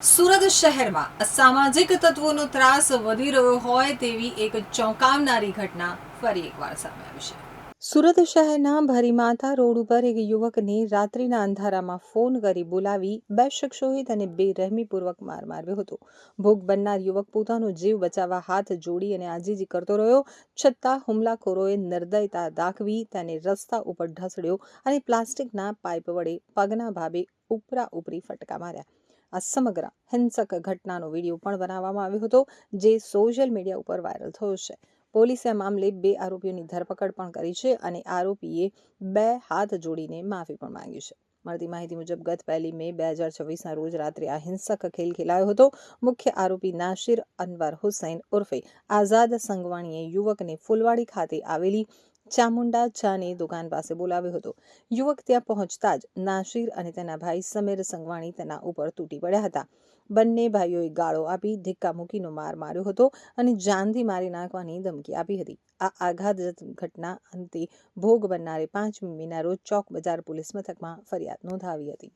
સુરત શહેરમાં અસામાજિક તત્વોનો ત્રાસ વધી રહ્યો હોય તેવી એક ચોંકાવનારી ઘટના ફરી એકવાર સામે આવી છે. સુરત શહેરના ભરીમાતા રોડ ઉપર એક યુવકને રાત્રિના અંધારામાં ફોન કરી બોલાવી બે શખ્સોએ તેને બેરહેમીપૂર્વક માર માર્યો હતો. ભોગ બનનાર યુવક પોતાનો જીવ બચાવવા હાથ જોડી અને આજીજી કરતો રહ્યો, છતાં હુમલાખોરોએ નિર્દયતા દાખવી તેને રસ્તા ઉપર ઢસડ્યો અને પ્લાસ્ટિકના પાઇપ વડે પગના ભાગે ઉપરા ઉપરી ફટકા માર્યા. આ સમગ્ર હિંસક ઘટનાનો વિડીયો પણ બનાવવામાં આવ્યો હતો, જે સોશિયલ મીડિયા ઉપર વાયરલ થયો છે. પોલીસે આ મામલે 2 આરોપીઓની ધરપકડ પણ કરી છે અને આરોપીએ 2 હાથ જોડીને માફી પણ માંગી છે. મળતી માહિતી મુજબ ગત 1 મે 2024ના રોજ રાત્રે આ હિંસક ખેલ ખેલાયો હતો. મુખ્ય આરોપી નાસિર અનવર હુસૈન ઉર્ફે આઝાદ સંગવાણીએ યુવકને ફુલવાડી ખાતે આવેલી ચામુંડા ચાની દુકાન પાસે બોલાવ્યો હતો. યુવક ત્યાં પહોંચતા જ નાસિર અને તેના ભાઈ સમીર સંગવાણી તેના ઉપર તૂટી પડ્યા હતા. બંને ભાઈઓએ ગાળો આપી, ધક્કા મૂકીનો માર માર્યો હતો અને જાનથી મારી નાખવાની ધમકી આપી હતી. આ આઘાતજનક ઘટના અંતે ભોગ બનનારે 5 મેના રોજ ચોક બજાર પોલીસ મથકમાં ફરિયાદ નોંધાવી હતી.